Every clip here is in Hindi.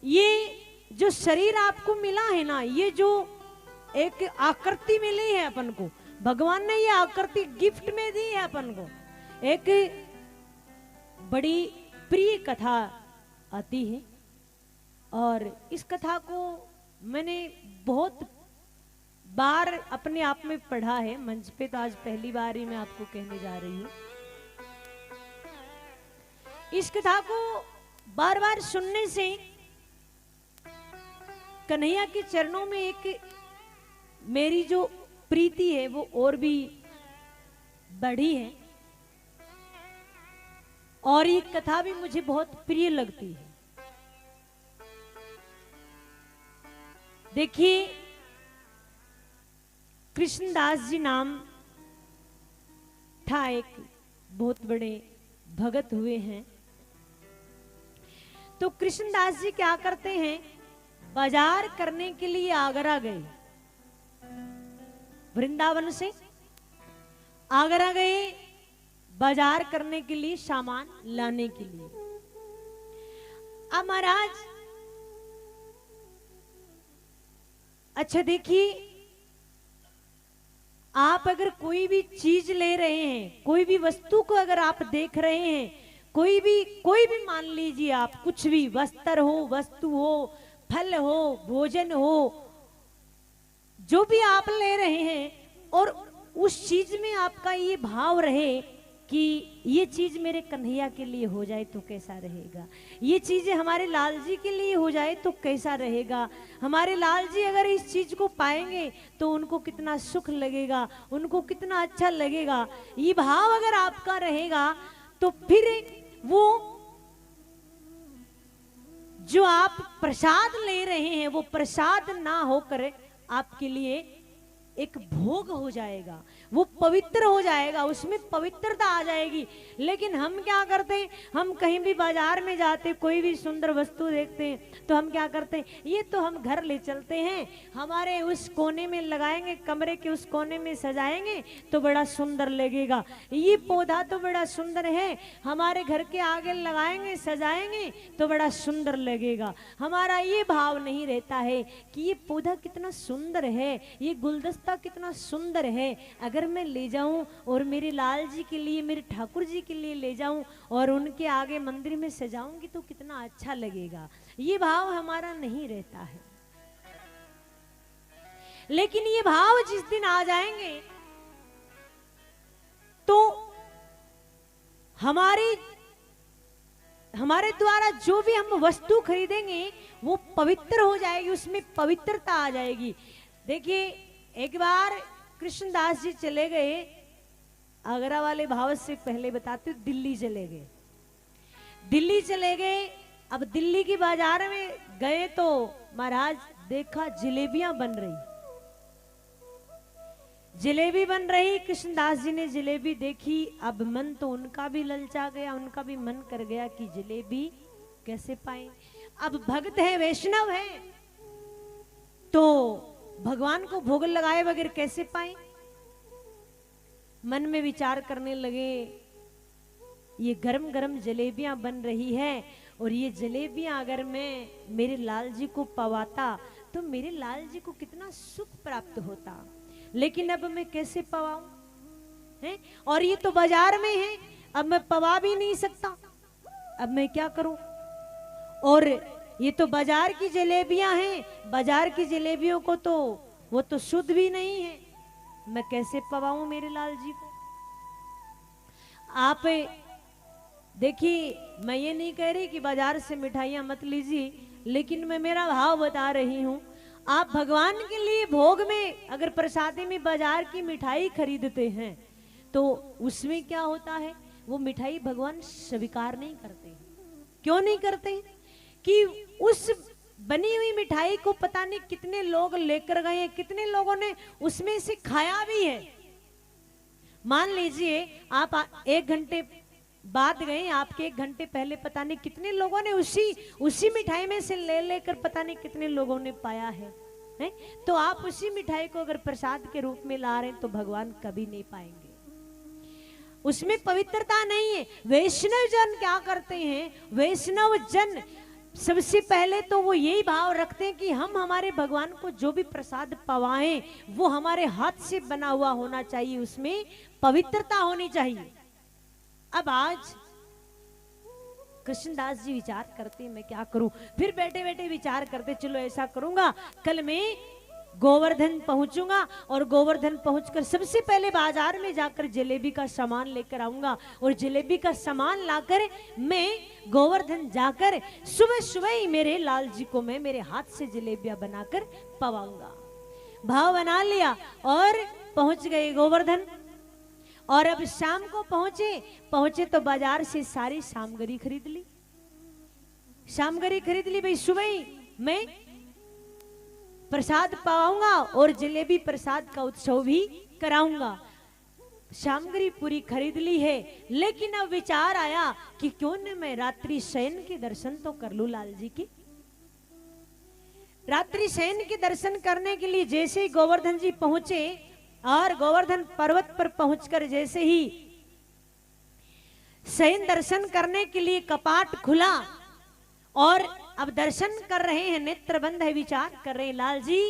ये जो शरीर आपको मिला है ना, ये जो एक आकृति मिली है अपन को, भगवान ने ये आकृति गिफ्ट में दी है अपन को। एक बड़ी प्रिय कथा आती है और इस कथा को मैंने बहुत बार अपने आप में पढ़ा है, मंच पे तो आज पहली बार ही मैं आपको कहने जा रही हूं। इस कथा को बार बार सुनने से कन्हैया के चरणों में एक मेरी जो प्रीति है वो और भी बढ़ी है और ये कथा भी मुझे बहुत प्रिय लगती है। देखिए, कृष्णदास जी नाम था, एक बहुत बड़े भगत हुए हैं। तो कृष्णदास जी क्या करते हैं, बाजार करने के लिए आगरा गए, वृंदावन से आगरा गए बाजार करने के लिए, सामान लाने के लिए। अब महाराज, अच्छा देखिए, आप अगर कोई भी चीज ले रहे हैं, कोई भी वस्तु को अगर आप देख रहे हैं, कोई भी मान लीजिए आप, कुछ भी वस्त्र हो, वस्तु हो, फल हो, भोजन हो, जो भी आप ले रहे हैं और उस चीज में आपका ये भाव रहे कि ये चीज मेरे कन्हैया के लिए हो जाए तो कैसा रहेगा, ये चीजें हमारे लाल जी के लिए हो जाए तो कैसा रहेगा, हमारे लाल जी अगर इस चीज को पाएंगे तो उनको कितना सुख लगेगा, उनको कितना अच्छा लगेगा, ये भाव अगर आपका रहेगा तो फिर वो जो आप प्रसाद ले रहे हैं वो प्रसाद ना होकर आपके लिए एक भोग हो जाएगा, वो पवित्र हो जाएगा, उसमें पवित्रता आ जाएगी। लेकिन हम क्या करते हैं, हम कहीं भी बाजार में जाते, कोई भी सुंदर वस्तु देखते हैं तो हम क्या करते हैं, ये तो हम घर ले चलते हैं, हमारे उस कोने में लगाएंगे, कमरे के उस कोने में सजाएंगे तो बड़ा सुंदर लगेगा, ये पौधा तो बड़ा सुंदर है, हमारे घर के आगे लगाएंगे, सजाएंगे तो बड़ा सुंदर लगेगा। हमारा ये भाव नहीं रहता है कि ये पौधा कितना सुंदर है, ये गुलदस्ता कितना सुंदर है, अगर मैं ले जाऊं और मेरे लाल जी के लिए, मेरे ठाकुर जी के लिए ले जाऊं और उनके आगे मंदिर में सजाऊंगी तो कितना अच्छा लगेगा, ये भाव हमारा नहीं रहता है। लेकिन ये भाव जिस दिन आ जाएंगे तो हमारे द्वारा जो भी हम वस्तु खरीदेंगे वो पवित्र हो जाएगी, उसमें पवित्रता आ जाएगी। देखिए, एक बार कृष्णदास जी चले गए, आगरा वाले भाव से पहले बताते हूँ, दिल्ली चले गए। दिल्ली चले गए, अब दिल्ली की बाजार में गए तो महाराज देखा जलेबियां बन रही, जलेबी बन रही, कृष्णदास जी ने जलेबी देखी, अब मन तो उनका भी ललचा गया, उनका भी मन कर गया कि जलेबी कैसे पाए। अब भक्त है, वैष्णव है, तो भगवान को भोग लगाए बगैर कैसे पाए। मन में विचार करने लगे, ये गरम गरम जलेबियां बन रही है और ये जलेबियां अगर मैं मेरे लाल जी को पवाता तो मेरे लाल जी को कितना सुख प्राप्त होता, लेकिन अब मैं कैसे पवाऊं है, और ये तो बाजार में है, अब मैं पवा भी नहीं सकता, अब मैं क्या करूं। और ये तो बाजार की जलेबियां हैं, बाजार की जलेबियों को तो वो तो शुद्ध भी नहीं है, मैं कैसे पवाऊं मेरे लाल जी को। आप देखिए, मैं ये नहीं कह रही कि बाजार से मिठाइयां मत लीजिए, लेकिन मैं मेरा भाव बता रही हूं। आप भगवान के लिए भोग में अगर प्रसादी में बाजार की मिठाई खरीदते हैं तो उसमें क्या होता है, वो मिठाई भगवान स्वीकार नहीं करते। क्यों नहीं करते? कि उस बनी हुई मिठाई को पता नहीं कितने लोग लेकर गए हैं, कितने लोगों ने उसमें से खाया भी है। मान लीजिए आप 1 घंटे बाद गए, आपके 1 घंटे पहले पता नहीं कितने लोगों ने उसी मिठाई में से ले लेकर पता नहीं कितने लोगों ने पाया है, तो आप उसी मिठाई को अगर प्रसाद के रूप में ला रहे हैं तो भगवान कभी नहीं पाएंगे, उसमें पवित्रता नहीं है। वैष्णव जन क्या करते हैं, वैष्णव जन सबसे पहले तो वो यही भाव रखते हैं कि हम हमारे भगवान को जो भी प्रसाद पवाएं वो हमारे हाथ से बना हुआ होना चाहिए, उसमें पवित्रता होनी चाहिए। अब आज कृष्णदास जी विचार करते मैं क्या करूं, फिर बैठे बैठे विचार करते चलो ऐसा करूंगा, कल मैं गोवर्धन पहुंचूंगा और गोवर्धन पहुंचकर सबसे पहले बाजार में जाकर जलेबी का सामान लेकर आऊंगा और जलेबी का सामान लाकर मैं गोवर्धन जाकर सुबह सुबह ही मेरे लाल जी को मैं मेरे हाथ से जलेबियां बनाकर पवाऊंगा। भाव बना लिया और पहुंच गए गोवर्धन। और अब शाम को पहुंचे तो बाजार से सारी सामग्री खरीद ली, भाई सुबह ही मैं प्रसाद पाऊंगा और जलेबी प्रसाद का उत्सव भी कराऊंगा। सामग्री पूरी खरीद ली है, लेकिन अब विचार आया कि क्यों न मैं रात्रि शयन के दर्शन तो कर लूं लाल जी के। रात्रि शयन के दर्शन करने के लिए जैसे ही गोवर्धन जी पहुंचे और गोवर्धन पर्वत पर पहुंचकर जैसे ही शयन दर्शन करने के लिए कपाट खुला और अब दर्शन कर रहे हैं, नेत्र बंद है, विचार कर रहे हैं लाल जी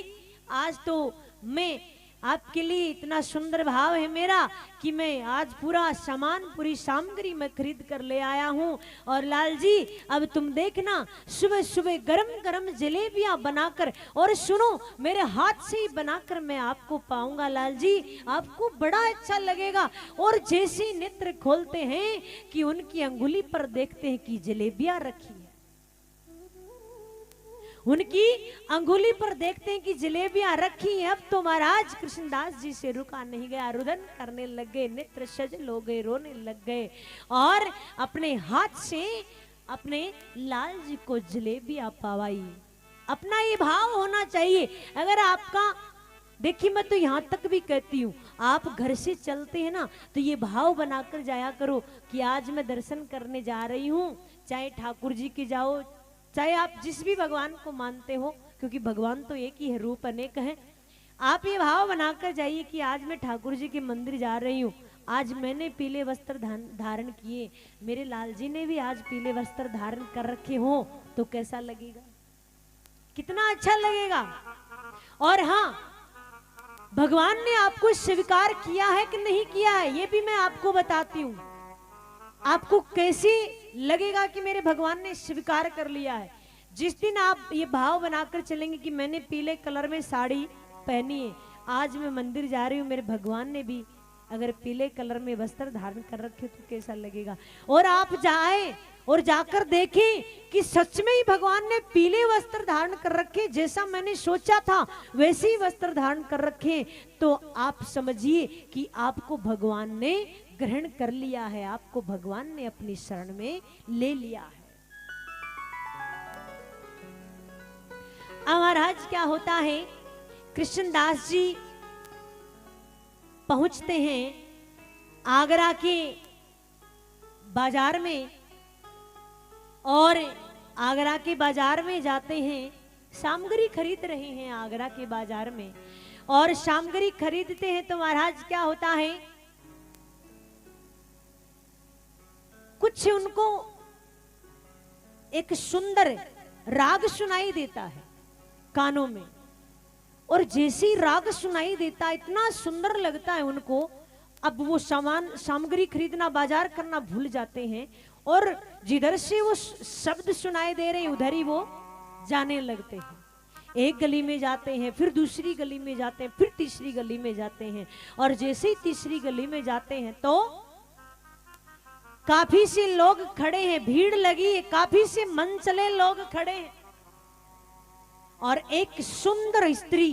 आज तो मैं आपके लिए इतना सुंदर भाव है मेरा कि मैं आज पूरा सामान पूरी सामग्री में खरीद कर ले आया हूं। और लाल जी अब तुम देखना सुबह सुबह गरम गरम जलेबियां बनाकर, और सुनो मेरे हाथ से ही बनाकर मैं आपको पाऊंगा लाल जी, आपको बड़ा अच्छा लगेगा। और जैसे ही नेत्र खोलते हैं कि उनकी अंगुली पर देखते हैं कि जलेबियां रखी है, उनकी अंगुली पर देखते हैं कि जलेबियां रखी हैं। अब तो महाराज कृष्णदास जी से रुका नहीं गया, रुदन करने लग गए, नेत्र सजल हो गए, रोने लग गए और अपने हाथ से अपने लाल जी को जलेबियां पवाई। अपना ये भाव होना चाहिए। अगर आपका देखिए, मैं तो यहां तक भी कहती हूँ, आप घर से चलते हैं ना तो ये भाव बनाकर जाया करो कि आज मैं दर्शन करने जा रही हूँ, चाहे ठाकुर जी के जाओ, चाहे आप जिस भी भगवान को मानते हो, क्योंकि भगवान तो एक ही है, रूप अनेक है। आप ये भाव बनाकर जाइए कि आज मैं ठाकुर जी के मंदिर जा रही हूँ, आज मैंने पीले वस्त्र धारण किए, मेरे लाल जी ने भी आज पीले वस्त्र धारण कर रखे हो, तो कैसा लगेगा, कितना अच्छा लगेगा। और हाँ, भगवान ने आपको स्वीकार किया है कि नहीं किया है ये भी मैं आपको बताती हूँ। आपको कैसे लगेगा कि मेरे भगवान ने स्वीकार कर लिया है। जिस दिन आप ये भाव बनाकर चलेंगे कि मैंने पीले कलर में साड़ी पहनी है, आज मैं मंदिर जा रही हूँ, मेरे भगवान ने भी अगर पीले कलर में वस्त्र धारण कर रखे तो कैसा लगेगा। और आप जाए और जाकर देखें कि सच में ही भगवान ने पीले वस्त्र धारण कर रखे, जैसा मैंने सोचा था वैसे ही वस्त्र धारण कर रखे, तो आप समझिए कि आपको भगवान ने ग्रहण कर लिया है, आपको भगवान ने अपनी शरण में ले लिया है। अब महाराज क्या होता है, कृष्णदास जी पहुंचते हैं आगरा के बाजार में, और आगरा के बाजार में जाते हैं, सामग्री खरीद रहे हैं आगरा के बाजार में। और सामग्री खरीदते हैं तो महाराज क्या होता है, कुछ उनको एक सुंदर राग सुनाई देता है कानों में, और जैसी राग सुनाई देता इतना सुंदर लगता है उनको। अब वो सामग्री खरीदना बाजार करना भूल जाते हैं, और जिधर से वो शब्द सुनाई दे रहे उधर ही वो जाने लगते हैं। एक गली में जाते हैं, फिर दूसरी गली में जाते हैं, फिर तीसरी गली में जाते हैं, और जैसे ही तीसरी गली में जाते हैं तो काफी से लोग खड़े हैं, भीड़ लगी है, काफी से मन चले लोग खड़े हैं, और एक सुंदर स्त्री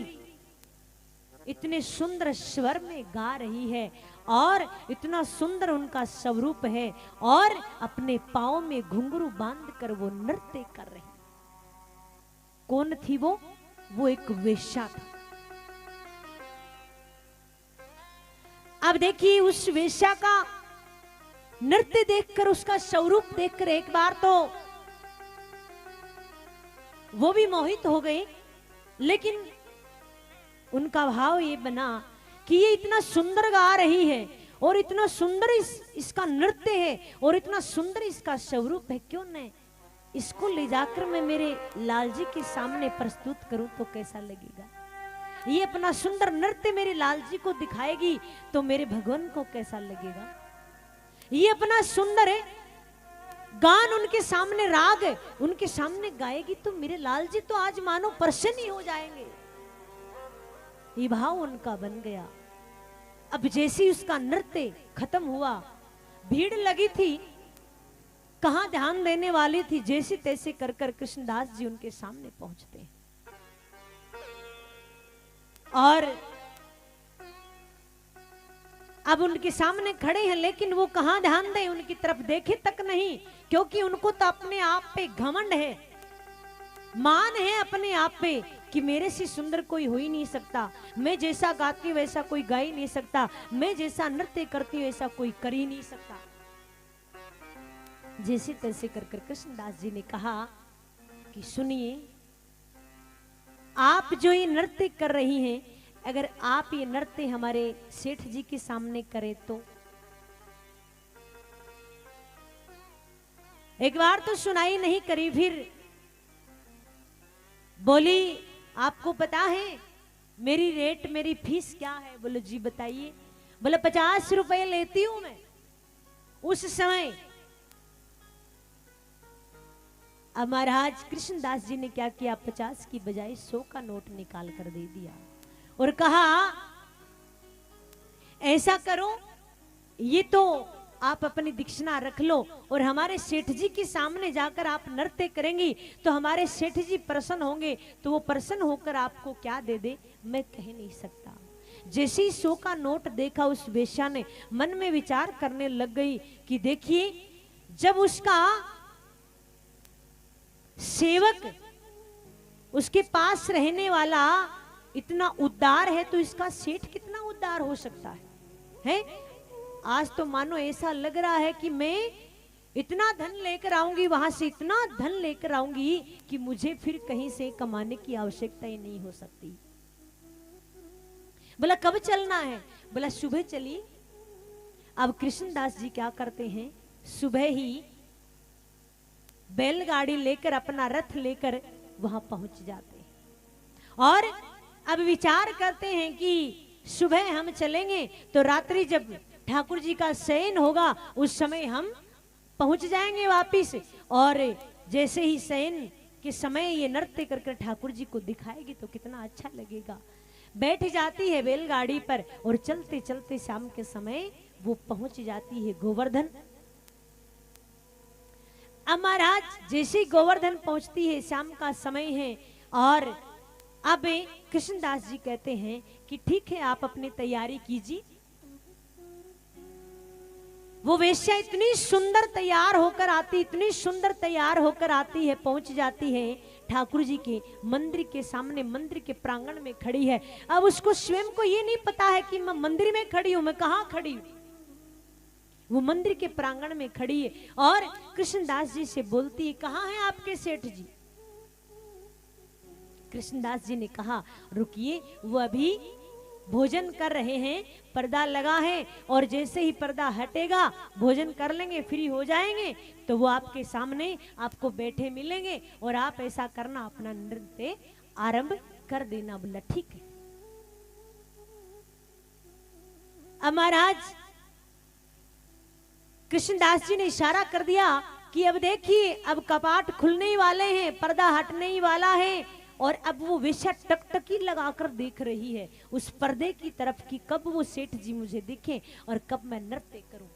इतने सुंदर स्वर में गा रही है, और इतना सुंदर उनका स्वरूप है, और अपने पांव में घुंघरू बांधकर वो नृत्य कर रही। कौन थी वो एक वेश्या था। अब देखिए, उस वेश्या का नृत्य देखकर, उसका स्वरूप देखकर एक बार तो वो भी मोहित हो गए, लेकिन उनका भाव ये बना कि ये इतना सुंदर गा रही है, और इतना सुंदर इसका नृत्य है, और इतना सुंदर इसका स्वरूप है, क्यों न इसको ले जाकर मैं मेरे लाल जी के सामने प्रस्तुत करूं तो कैसा लगेगा, ये अपना सुंदर नृत्य मेरे लाल जी को दिखाएगी तो मेरे भगवान को कैसा लगेगा, ये अपना सुंदर गान उनके सामने राग उनके सामने गाएगी तो मेरे लाल जी तो आज मानो प्रसन्न ही हो जाएंगे। ये भाव उनका बन गया। अब जैसे उसका नृत्य खत्म हुआ, भीड़ लगी थी, कहां ध्यान देने वाली थी, जैसे तैसे कर कर कृष्णदास जी उनके सामने पहुंचते हैं और अब उनके सामने खड़े हैं, लेकिन वो कहां ध्यान दें, उनकी तरफ देखे तक नहीं, क्योंकि उनको तो अपने आप पे घमंड है, मान है अपने आप पे कि मेरे से सुंदर कोई हो ही नहीं सकता, मैं जैसा गाती हूं वैसा कोई गा ही नहीं सकता, मैं जैसा नृत्य करती हूं वैसा कोई कर ही नहीं सकता। जैसे तैसे कर कर कृष्णदास जी ने कहा कि सुनिए, आप जो ये नृत्य कर रही हैं, अगर आप ये नृत्य हमारे सेठ जी के सामने करें तो एक बार तो सुनाई नहीं करी, फिर बोली आपको पता है मेरी रेट, मेरी फीस क्या है? बोलो जी बताइए। बोले 50 रुपए लेती हूं मैं। उस समय अब महाराज कृष्णदास जी ने क्या किया, 50 की बजाय 100 का नोट निकाल कर दे दिया और कहा ऐसा करो, ये तो आप अपनी दीक्षिणा रख लो और हमारे सेठ जी के सामने जाकर आप नृत्य करेंगी तो हमारे सेठ जी प्रसन्न होंगे, तो वो प्रसन्न होकर आपको क्या दे दे मैं कह नहीं सकता। जैसे ही 100 का नोट देखा, उस वेश्या ने मन में विचार करने लग गई कि देखिए, जब उसका सेवक उसके पास रहने वाला इतना उदार है तो इसका सेठ कितना उदार हो सकता है? आज तो मानो ऐसा लग रहा है कि मैं इतना धन लेकर आऊंगी, वहां से इतना धन लेकर आऊंगी कि मुझे फिर कहीं से कमाने की आवश्यकता ही नहीं हो सकती। बोला कब चलना है? बोला सुबह चलिए। अब कृष्णदास जी क्या करते हैं, सुबह ही बैलगाड़ी लेकर, अपना रथ लेकर वहां पहुंच जाते हैं और अब विचार करते हैं कि सुबह हम चलेंगे तो रात्रि जब ठाकुर जी का शयन होगा उस समय हम पहुंच जाएंगे वापिस, और जैसे ही शयन के समय ये नृत्य करके ठाकुर जी को दिखाएगी तो कितना अच्छा लगेगा। बैठ जाती है बैलगाड़ी पर और चलते चलते शाम के समय वो पहुंच जाती है गोवर्धन। अब महाराज जैसे ही गोवर्धन पहुंचती है, शाम का समय है और अब कृष्णदास जी कहते हैं कि ठीक है आप अपनी तैयारी कीजिए। वो वेश्या इतनी सुंदर तैयार होकर आती, इतनी सुंदर तैयार होकर आती है, पहुंच जाती है ठाकुर जी के मंदिर के सामने, मंदिर के प्रांगण में खड़ी है। अब उसको स्वयं को ये नहीं पता है कि मैं मंदिर में खड़ी हूं, मैं कहां खड़ी हूं। वो मंदिर के प्रांगण में खड़ी है और कृष्णदास जी से बोलती है कहां है आपके सेठ जी? कृष्णदास जी ने कहा रुकिए, वो अभी भोजन कर रहे हैं, पर्दा लगा है और जैसे ही पर्दा हटेगा भोजन कर लेंगे, फ्री हो जाएंगे तो वो आपके सामने आपको बैठे मिलेंगे और आप ऐसा करना, अपना नृत्य आरंभ कर देना। बोला ठीक है। अब महाराज कृष्णदास जी ने इशारा कर दिया कि अब देखिए, अब कपाट खुलने ही वाले हैं, पर्दा हटने ही वाला है और अब वो वेश्या टकटकी लगाकर देख रही है उस पर्दे की तरफ कि कब वो सेठ जी मुझे दिखे और कब मैं नृत्य करूं।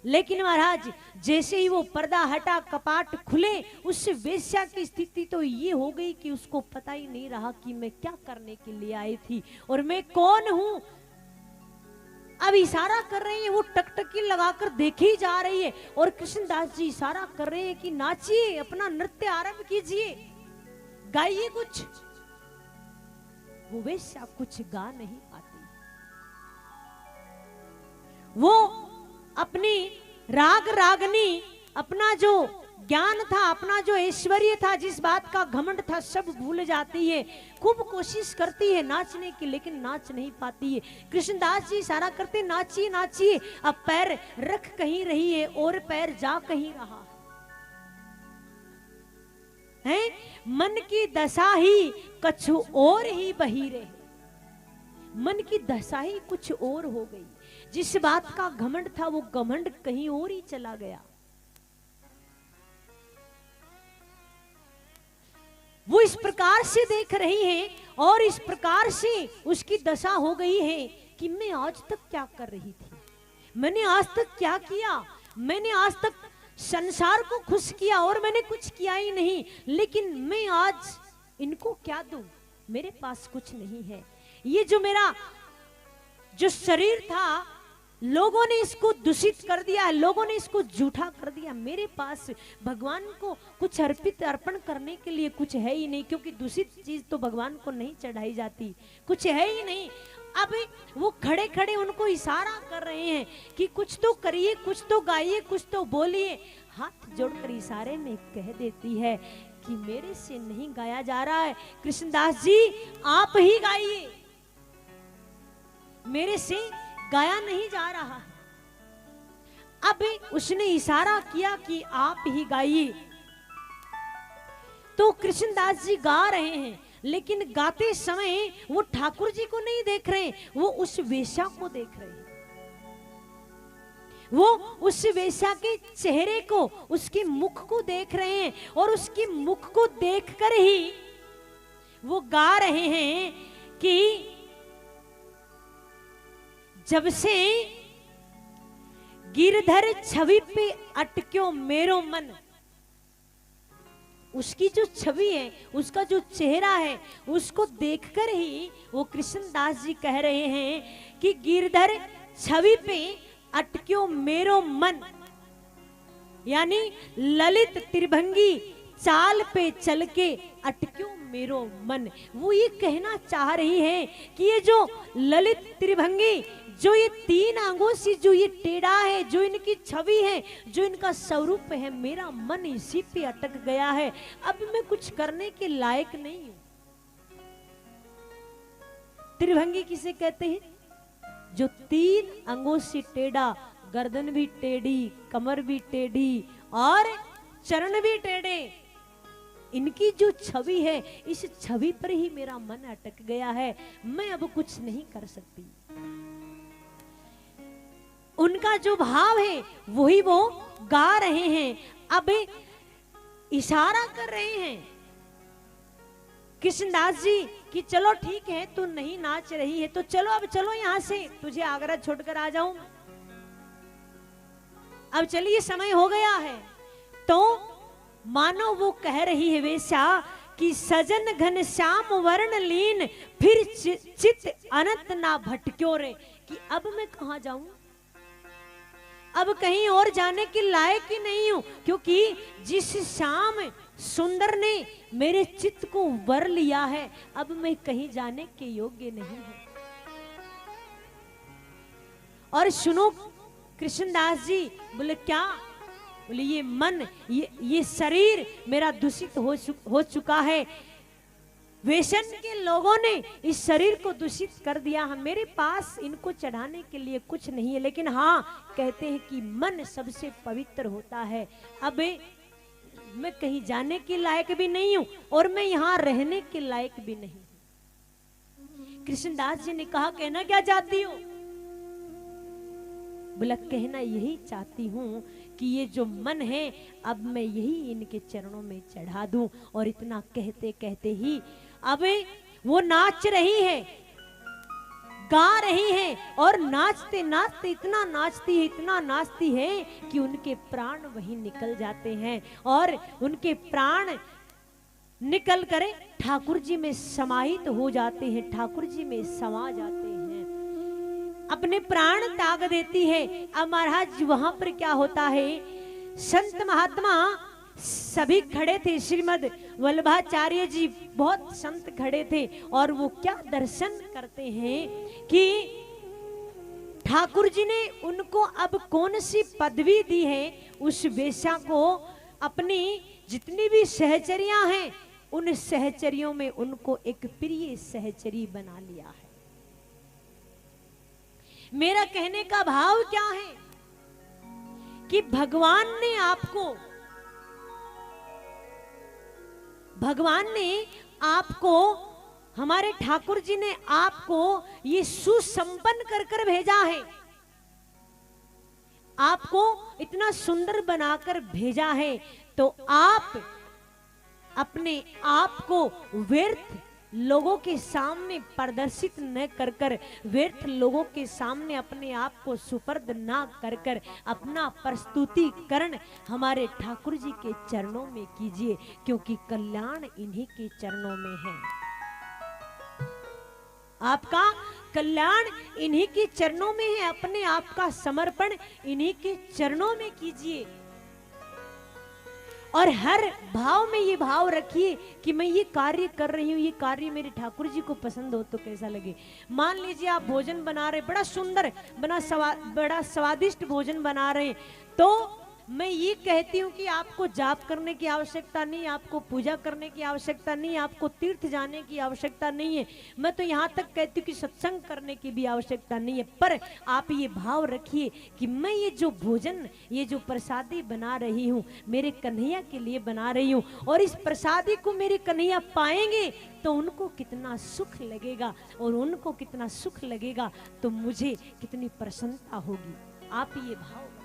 लेकिन महाराज जैसे ही वो पर्दा हटा, कपाट खुले, उस वेश्या की स्थिति तो ये हो गई कि उसको पता ही नहीं रहा कि मैं क्या करने के लिए आई थी और मैं कौन हूं। अब इशारा कर रही है, वो टकटकी लगाकर देखी जा रही है और कृष्णदास जी इशारा कर रहे हैं कि नाचिए, अपना नृत्य आरंभ कीजिए, गाइए कुछ। वो वेश्या कुछ गा नहीं पाती। वो अपनी राग रागनी, अपना जो ज्ञान था, अपना जो ऐश्वर्य था, जिस बात का घमंड था, सब भूल जाती है। खूब कोशिश करती है नाचने की लेकिन नाच नहीं पाती है। कृष्णदास जी इशारा करते नाचिए नाचिए। अब पैर रख कहीं रही है और पैर जा कहीं रहा। है, मन की दशा ही कछु और ही बहिरे, मन की दशा ही कुछ और हो गई। जिस बात का घमंड था वो घमंड कहीं और ही चला गया। वो इस प्रकार से देख रही है और इस प्रकार से उसकी दशा हो गई है कि मैं आज तक क्या कर रही थी, मैंने आज तक क्या किया, मैंने आज तक संसार को खुश किया और मैंने कुछ किया ही नहीं, लेकिन मैं आज इनको क्या दूं, मेरे पास कुछ नहीं है। ये जो मेरा जो शरीर था लोगों ने इसको दूषित कर दिया, लोगों ने इसको झूठा कर दिया, मेरे पास भगवान को कुछ अर्पण करने के लिए कुछ है ही नहीं, क्योंकि दूषित चीज तो भगवान को नहीं चढ़ाई जाती, कुछ है ही नहीं। अब वो खड़े खड़े उनको इशारा कर रहे हैं कि कुछ तो करिए, कुछ तो गाइए, कुछ तो बोलिए। हाथ जोड़कर इशारे में कह देती है कि मेरे से नहीं गाया जा रहा है, कृष्णदास जी आप ही गाइए, मेरे से गाया नहीं जा रहा है। अब उसने इशारा किया कि आप ही गाइए, तो कृष्णदास जी गा रहे हैं, लेकिन गाते समय वो ठाकुर जी को नहीं देख रहे, वो उस वेश्या को देख रहे हैं। वो उस वेश्या के चेहरे को, उसके मुख को देख रहे हैं और उसके मुख को देखकर ही वो गा रहे हैं कि जब से गिरधर छवि पे अटक्यो मेरो मन, उसकी जो छवि है, उसका जो चेहरा है, उसको देखकर ही वो कृष्णदास जी कह रहे हैं कि गिरधर छवि पे अटक्यो मेरो मन, यानी ललित त्रिभंगी चाल पे चल के अटक्यो मेरो मन। वो ये कहना चाह रही है कि ये जो ललित त्रिभंगी, जो ये तीन आंगों से जो ये टेढ़ा है, जो इनकी छवि है, जो इनका स्वरूप है, मेरा मन इसी पे अटक गया है, अब मैं कुछ करने के लायक नहीं हूं। त्रिभंगी किसे कहते हैं? जो तीन अंगों से टेढ़ा, गर्दन भी टेढ़ी, कमर भी टेढ़ी और चरण भी टेढ़े, इनकी जो छवि है, इस छवि पर ही मेरा मन अटक गया है, मैं अब कुछ नहीं कर सकती। उनका जो भाव है वही वो गा रहे हैं, अब इशारा कर रहे हैं कृष्णदास जी कि चलो ठीक है, तू नहीं नाच रही है तो चलो, अब चलो यहां से, तुझे आगरा छोड़कर आ जाऊं, अब चलिए समय हो गया है। तो मानो वो कह रही है वेश्या कि सजन घन श्याम वर्ण लीन, फिर चित अनंत ना भटक्यो रे, कि अब मैं कहां जाऊं, अब कहीं और जाने के लायक ही नहीं हूं, क्योंकि जिस श्याम सुंदर ने मेरे चित्त को वर लिया है, अब मैं कहीं जाने के योग्य नहीं हूं। और सुनो कृष्णदास जी, बोले क्या? बोले ये मन, ये शरीर मेरा दूषित हो चुका है, वेशन के लोगों ने इस शरीर को दूषित कर दिया है, मेरे पास इनको चढ़ाने के लिए कुछ नहीं है, लेकिन हाँ कहते हैं कि मन सबसे पवित्र होता है। अब मैं कहीं जाने के लायक भी नहीं हूं और मैं यहाँ रहने के लायक भी नहीं हूं। कृष्णदास जी ने कहा कहना क्या चाहती हो? बोला कहना यही चाहती हूं कि ये जो मन है अब मैं यही इनके चरणों में चढ़ा दूं। और इतना कहते कहते ही अब वो नाच रही है, गा रही है, और नाचते नाचते इतना नाचती है, इतना नाचती है कि उनके प्राण वहीं निकल जाते हैं और उनके प्राण निकल कर ठाकुर जी में समाहित हो जाते हैं, ठाकुर जी में समा जाते हैं, अपने प्राण त्याग देती है। अब महाराज वहां पर क्या होता है, संत महात्मा सभी खड़े थे, श्रीमद वल्लभाचार्य जी बहुत संत खड़े थे, और वो क्या दर्शन करते हैं कि ठाकुर जी ने उनको अब कौन सी पदवी दी है, उस वेश्या को अपनी जितनी भी सहचरियां हैं उन सहचरियों में उनको एक प्रिय सहचरी बना लिया है। मेरा कहने का भाव क्या है कि भगवान ने आपको भगवान ने आपको, हमारे ठाकुर जी ने आपको ये सुसंपन्न कर कर भेजा है, आपको इतना सुंदर बनाकर भेजा है, तो आप अपने आप को व्यर्थ लोगों के सामने प्रदर्शित न कर कर, व्यर्थ लोगों के सामने अपने आप को सुपर्द ना कर कर, अपना प्रस्तुतिकरण हमारे ठाकुर जी के चरणों में कीजिए, क्योंकि कल्याण इन्हीं के चरणों में है। आपका कल्याण इन्हीं के चरणों में है, अपने आप का समर्पण इन्हीं के चरणों में कीजिए। और हर भाव में ये भाव रखिए कि मैं ये कार्य कर रही हूँ, ये कार्य मेरे ठाकुर जी को पसंद हो तो कैसा लगे। मान लीजिए आप भोजन बना रहे, बड़ा सुंदर बड़ा स्वादिष्ट भोजन बना रहे, तो मैं ये कहती हूँ कि आपको जाप करने की आवश्यकता नहीं, आपको पूजा करने की आवश्यकता नहीं, आपको तीर्थ जाने की आवश्यकता नहीं है, मैं तो यहाँ तक कहती हूँ कि सत्संग करने की भी आवश्यकता नहीं है। पर आप ये भाव रखिए कि मैं ये जो भोजन, ये जो प्रसादी बना रही हूँ, मेरे कन्हैया के लिए बना रही हूँ, और इस प्रसादी को मेरे कन्हैया पाएंगे तो उनको कितना सुख लगेगा, और उनको कितना सुख लगेगा तो मुझे कितनी प्रसन्नता होगी। आप ये भाव